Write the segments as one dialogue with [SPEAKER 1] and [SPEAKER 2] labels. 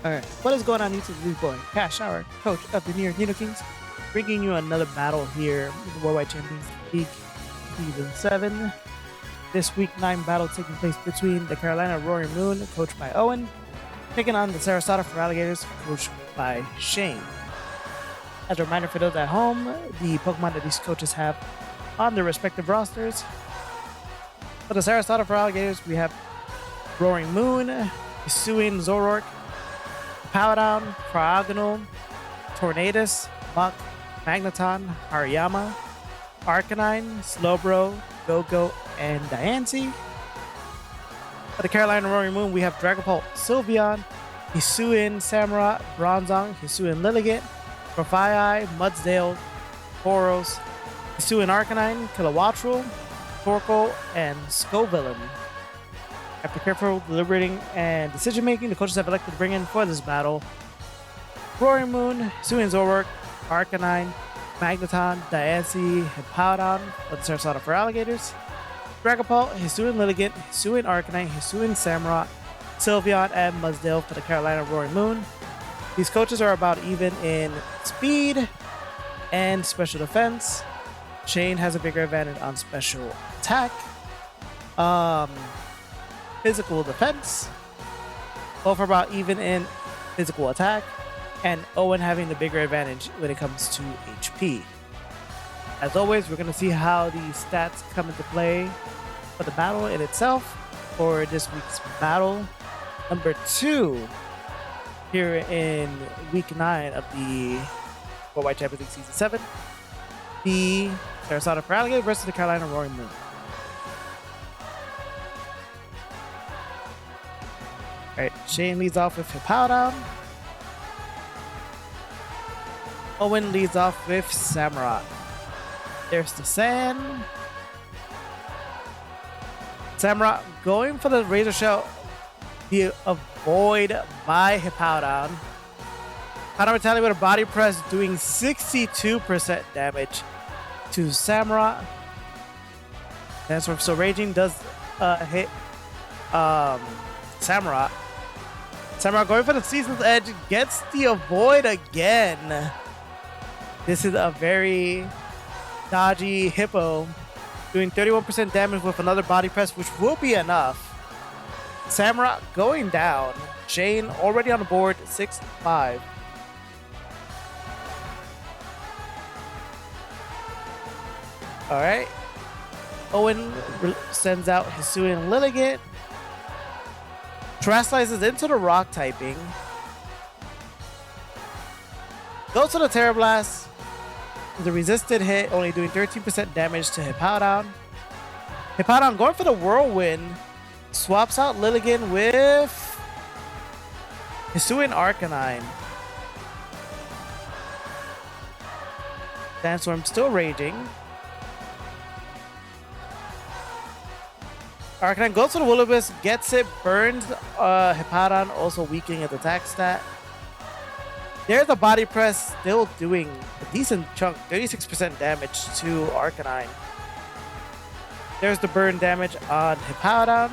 [SPEAKER 1] Alright, what is going on YouTube? This boy, Cash Shower, coach of the New York Nino Kings, bringing you another battle here in the Worldwide Champions League Season 7. This Week 9 battle taking place between the Carolina Roaring Moon, coached by Owen, taking on the Sarasota Feraligators, coached by Shane. As a reminder for those at home, the Pokemon that these coaches have on their respective rosters. For the Sarasota Feraligators, we have Roaring Moon, Hisuian Zoroark, Paladon, Cryogonal, Tornadus, Muck, Magneton, Hariyama, Arcanine, Slowbro, Go-Go, and Diancie. For the Carolina Roaring Moon, we have Dragapult, Sylveon, Hisuian Samurott, Bronzong, Hisuian Lilligant, Profii, Mudsdale, Boros, Hisuian Arcanine, Kilowattrel, Torkoal, and Scovillain. After careful deliberating and decision-making, the coaches have elected to bring in for this battle Roaring Moon, Hisuian Zoroark, Arcanine, Magneton, Diancie, and Paladon for the Sarasota Feraligators, Dragapult, Hisuian Lilligant, Hisuian Arcanine, Hisuian Samurott, Sylveon, and Mudsdale for the Carolina Roaring Moon. These coaches are about even in speed and special defense. Shane has a bigger advantage on special attack. Physical defense, both are about even in physical attack, and Owen having the bigger advantage when it comes to HP. As always, we're going to see how the stats come into play for the battle in itself for this week's battle number 2 here in week 9 of the Worldwide Champions League Season 7, the Sarasota Feraligators versus the Carolina Roaring Moon. Alright, Shane leads off with Hippowdon. Owen leads off with Samurott. There's the sand. Samurott going for the Razor Shell. The avoid by Hippowdon. Hippowdon retaliating with a body press, doing 62% damage to Samurott. Transform So Raging does hit Samurott. Samurott going for the Season's Edge, gets the avoid again. This is a very dodgy Hippo, doing 31% damage with another body press, which will be enough. Samurott going down. Shane already on the board, 6-5. Alright. Owen sends out Hisuian Lilligant. Terrestrializes into the rock typing. Goes to the Terra Blast. The resisted hit, only doing 13% damage to Hippowdon. Hippowdon going for the Whirlwind. Swaps out Lilligant with Hisuian Arcanine. Sandstorm still raging. Arcanine goes for the Will-O-Wisp, gets it, burns Hippowdon, also weakening its attack stat. There's a body press, still doing a decent chunk, 36% damage to Arcanine. There's the burn damage on Hippowdon.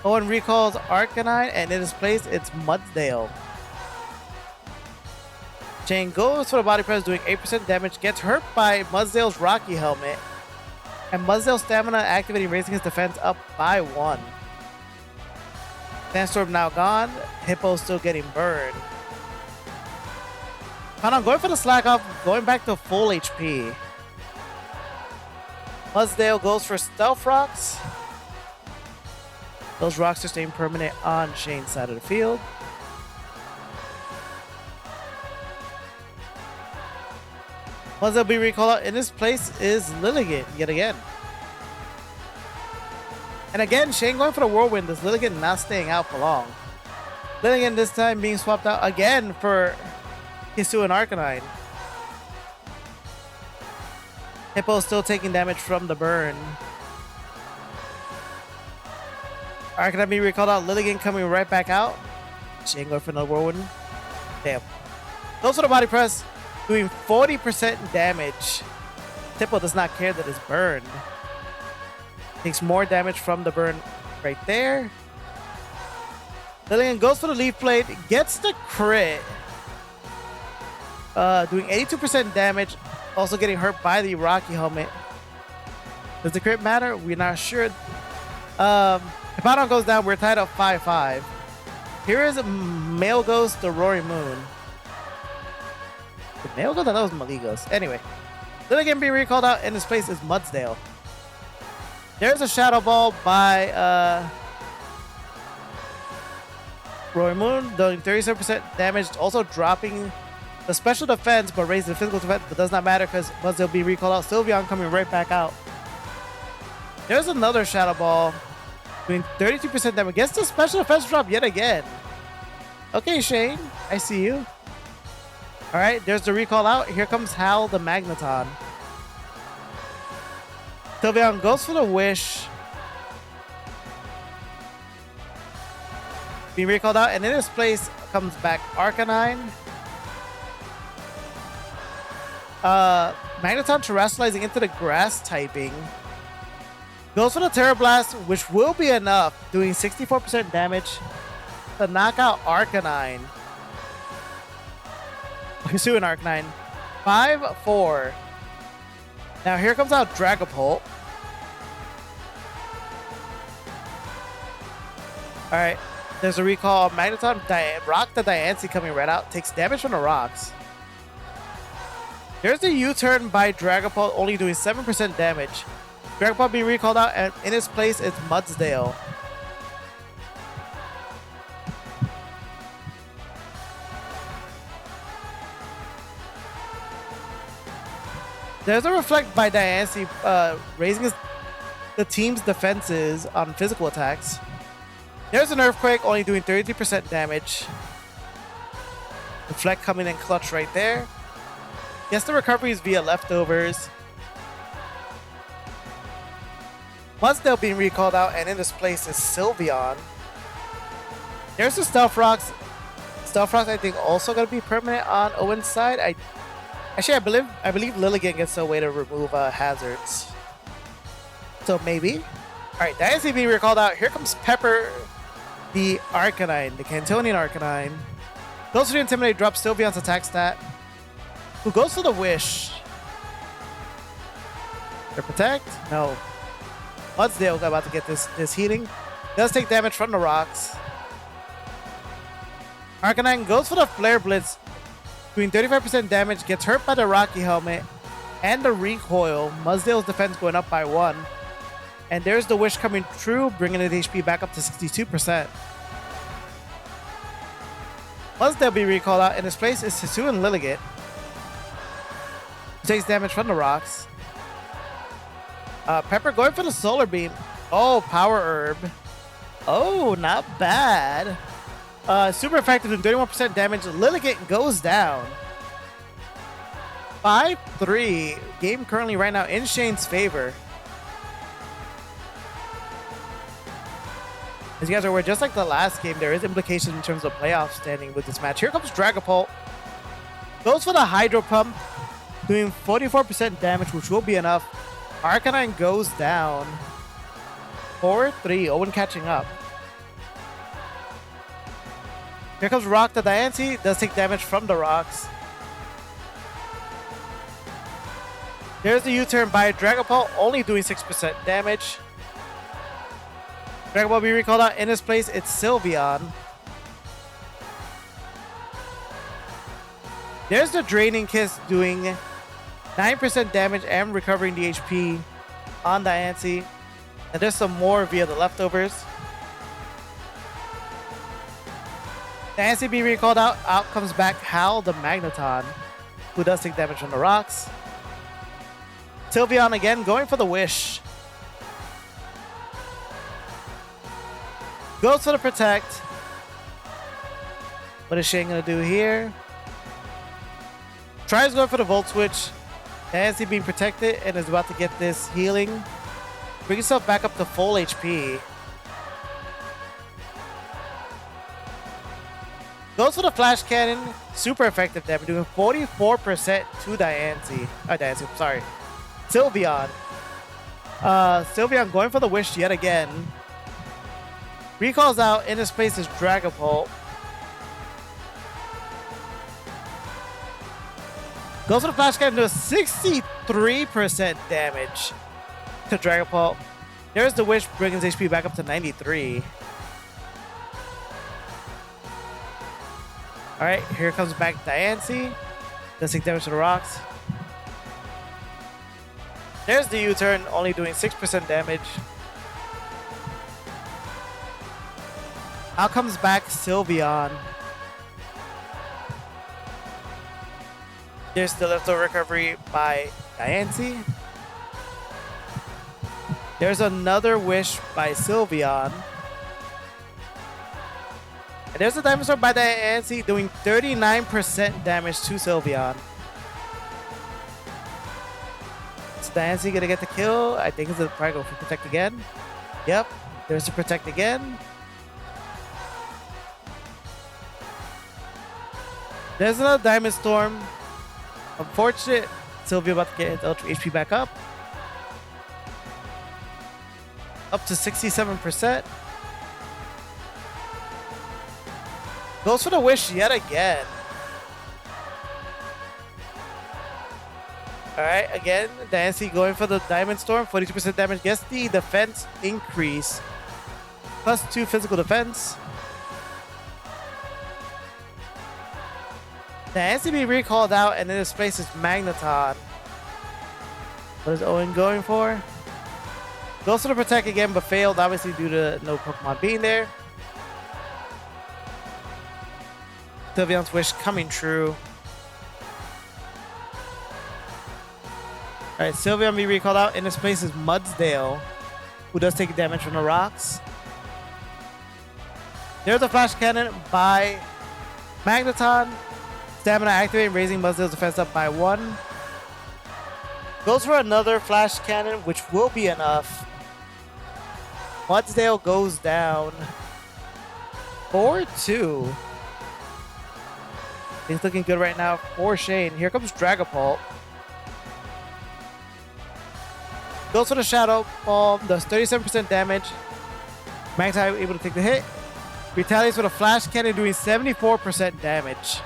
[SPEAKER 1] Owen recalls Arcanine, and in its place, it's Mudsdale. Shane goes for the body press, doing 8% damage, gets hurt by Mudsdale's Rocky Helmet. And Mudsdale's stamina activating, raising his defense up by 1. Sandstorm now gone. Hippo still getting burned. Hippowdon going for the slack off, going back to full HP. Mudsdale goes for Stealth Rocks. Those rocks are staying permanent on Shane's side of the field. Ones that will be recalled out in this place is Lilligant yet again. And again, Shane going for the Whirlwind. This Lilligant not staying out for long. Lilligant this time being swapped out again for Hisuian Arcanine. Hippo still taking damage from the burn. Arcanine being recalled out. Lilligant coming right back out. Shane going for another Whirlwind. Damn. Goes for the body press. Doing 40% damage. Hippo does not care that it's burned. Takes more damage from the burn right there. Lillian goes for the leaf blade, gets the crit. Doing 82% damage, also getting hurt by the Rocky helmet. Does the crit matter? We're not sure. If Hippodon goes down, we're tied up 5-5. Here is Male Ghost, the Roaring Moon. The Male Ghost? I thought it was Maligos. Anyway, Lilligan being recalled out, and his place is Mudsdale. There's a Shadow Ball by Roaring Moon, doing 37% damage, also dropping the special defense, but raising the physical defense, but does not matter because Mudsdale be recalled out. Sylveon coming right back out. There's another Shadow Ball doing 32% damage. Gets the special defense drop yet again. Okay, Shane, I see you. All right, there's the recall out. Here comes Hal the Magneton. Sylveon goes for the Wish. Being recalled out, and in his place comes back Arcanine. Magneton terrestrializing into the grass typing. Goes for the Terra Blast, which will be enough, doing 64% damage to knock out Arcanine. Pursuing Arcanine. 5-4. Now here comes out Dragapult. Alright, there's a recall. Magneton Rock the Diancie coming right out. Takes damage from the rocks. There's the U-turn by Dragapult, only doing 7% damage. Dragapult being recalled out, and in its place, it's Mudsdale. There's a Reflect by Diancie, raising the team's defenses on physical attacks. There's an Earthquake, only doing 33% damage. Reflect coming in clutch right there. Gets the recoveries via leftovers. Mudsdale being recalled out, and in this place is Sylveon. There's the Stealth Rocks. Stealth Rocks, I think, also going to be permanent on Owen's side. I believe Lilligan gets a way to remove hazards. So maybe. All right, Diancie being recalled out. Here comes Pepper, the Arcanine, the Cantonian Arcanine. Goes for the Intimidate, drops Sylveon's attack stat. Who goes for the Wish? Or Protect? No. Mudsdale about to get this healing. Does take damage from the rocks. Arcanine goes for the Flare Blitz, doing 35% damage, gets hurt by the Rocky Helmet and the recoil. Mudsdale's defense going up by 1. And there's the Wish coming true, bringing the HP back up to 62%. Mudsdale be recalled out. In his place is Hisuian Lilligant, who takes damage from the rocks. Pepper going for the Solar Beam. Oh, Power Herb. Oh, not bad. Super effective doing 31% damage. Lilligant goes down. 5-3. Game currently right now in Shane's favor. As you guys are aware, just like the last game, there is implication in terms of playoff standing with this match. Here comes Dragapult. Goes for the Hydro Pump, doing 44% damage, which will be enough. Arcanine goes down. 4-3. Owen catching up. Here comes Rock the Diancie. Does take damage from the rocks. There's the U-turn by Dragapult, only doing 6% damage. Dragapult be recalled out. In his place, it's Sylveon. There's the Draining Kiss doing 9% damage and recovering the HP on Diancie. And there's some more via the leftovers. Diancie be recalled out. Out comes back Hal the Magneton, who does take damage from the rocks. Sylveon again going for the Wish. Goes for the Protect. What is Shane going to do here? Tries going for the Volt Switch. Diancie being protected and is about to get this healing. Bring yourself back up to full HP. Goes for the Flash Cannon. Super effective damage, doing 44% to Diancie. Sorry. Sylveon. Sylveon going for the Wish yet again. Recalls out. In his place is Dragapult. Goes for the Flash Cannon, does 63% damage to Dragapult. There's the Wish, bringing his HP back up to 93. Alright, here comes back Diancie. Does 6 damage to the rocks. There's the U-turn, only doing 6% damage. Out comes back Sylveon. There's the leftover recovery by Diancie. There's another Wish by Sylveon. And there's a Diamond Sword by Diancie doing 39% damage to Sylveon. Is Diancie gonna get the kill? I think it's probably go for Protect again. Yep, there's the Protect again. There's another Diamond Storm. Unfortunate, Sylvia about to get his Ultra HP back up. Up to 67%. Goes for the Wish yet again. Alright, again, Diancie going for the Diamond Storm. 42% damage. Gets the defense increase. +2 physical defense. Diancie be recalled out, and in his place is Magneton. What is Owen going for? Goes for the Protect again, but failed, obviously due to no Pokemon being there. Sylveon's Wish coming true. Alright, Sylveon be recalled out. In his place is Mudsdale, who does take damage from the rocks. There's a Flash Cannon by Magneton. Stamina activating, raising Mudsdale's defense up by 1. Goes for another Flash Cannon, which will be enough. Mudsdale goes down 4-2. He's looking good right now for Shane. Here comes Dragapult. Goes for the Shadow Ball, does 37% damage. Magneton able to take the hit. Retaliates with a Flash Cannon, doing 74% damage.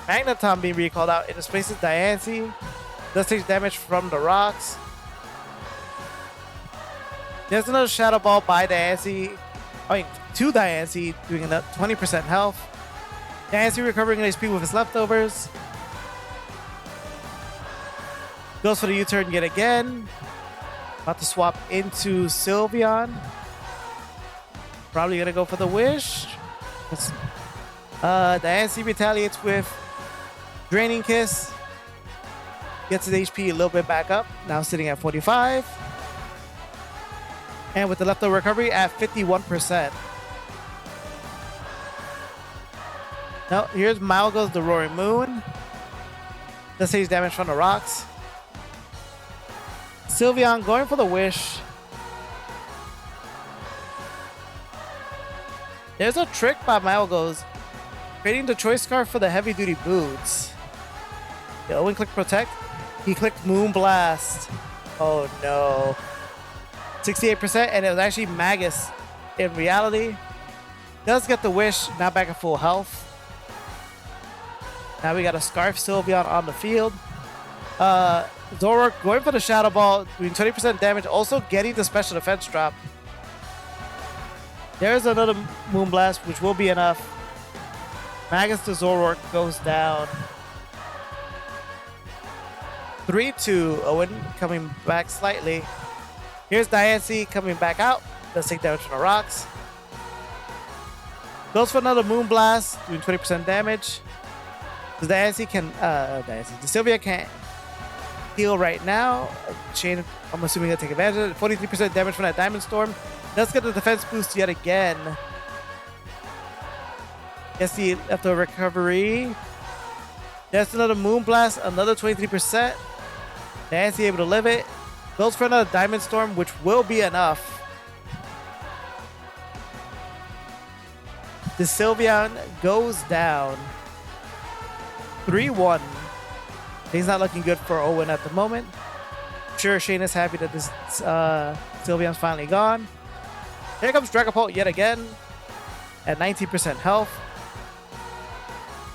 [SPEAKER 1] Magneton being recalled out. In his place is Diancie. Does take damage from the rocks. There's another Shadow Ball by Diancie. I mean, to Diancie, doing another 20% health. Diancie recovering HP with his leftovers. Goes for the U-turn yet again. About to swap into Sylveon. Probably gonna go for the Wish. Diancie retaliates with Draining Kiss. Gets his HP a little bit back up. Now sitting at 45. And with the leftover recovery at 51%. Now, here's Malgo's the Roaring Moon. Does take damage from the rocks. Sylveon going for the Wish. There's a trick by Malgo's. Creating the Choice Scarf for the heavy duty boots. Yeah, Owen clicked Protect. He clicked Moonblast. Oh no. 68%, and it was actually Magus in reality. Does get the Wish, now back at full health. Now we got a Scarf Sylveon on the field. Zoroark going for the Shadow Ball, doing 20% damage, also getting the special defense drop. There's another Moonblast, which will be enough. Magus to Zoroark goes down. 3-2. Owen coming back slightly. Here's Diancie coming back out. Does take damage from the rocks. Goes for another Moonblast, doing 20% damage. The Diancie can, the Sylvia can't heal right now. Shane, I'm assuming he'll take advantage of it. 43% damage from that Diamond Storm. Does get the defense boost yet again. Gets the leftover recovery. There's another Moonblast, another 23%. Diancie able to live it. Goes for another Diamond Storm, which will be enough. The Sylveon goes down 3-1. Things not looking good for Owen at the moment. sure Shane is happy that this Sylveon's finally gone. Here comes Dragapult yet again at 19% health.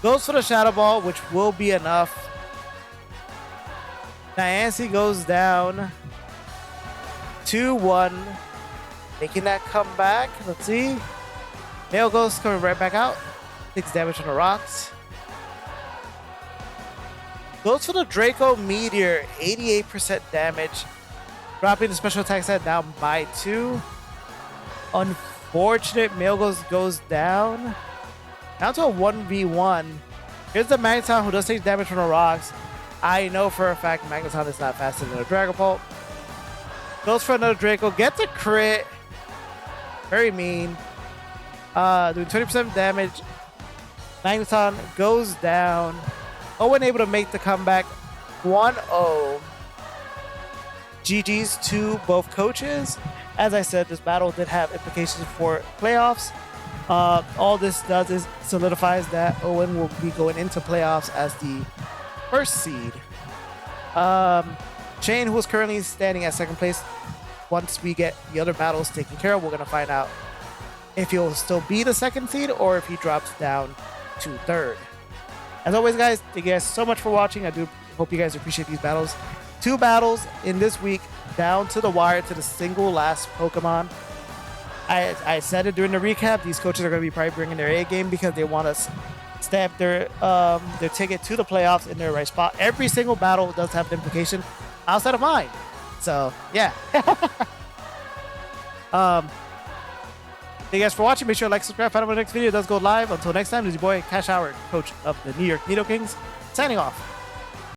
[SPEAKER 1] Goes for the Shadow Ball, which will be enough. Niantic goes down 2-1, making that comeback. Let's see. Male Ghost coming right back out. 6 damage on the rocks. Goes for the Draco Meteor, 88% damage. Dropping the special attack set down by 2. Unfortunate, Male Ghost goes down. Down to a 1v1. Here's the Magneton who does take damage from the rocks. I know for a fact Magneton is not faster than a Dragapult. Goes for another Draco, gets a crit. Very mean. Doing 20% damage. Magneton goes down. Owen able to make the comeback 1-0. GG's to both coaches. As I said, this battle did have implications for playoffs. All this does is solidifies that Owen will be going into playoffs as the first seed. Shane, who is currently standing at second place, once we get the other battles taken care of, we're going to find out if he'll still be the second seed or if he drops down to third. As always, guys, thank you guys so much for watching. I do hope you guys appreciate these battles. 2 battles in this week, down to the wire to the single last Pokemon. I said it during the recap. These coaches are going to be probably bringing their A game because they want to stamp their ticket to the playoffs in their right spot. Every single battle does have an implication outside of mine. So, yeah. Thank you guys for watching. Make sure to like, subscribe, find out when the next video does go live. Until next time, this is your boy, Cash Howard, coach of the New York Nido Kings, signing off.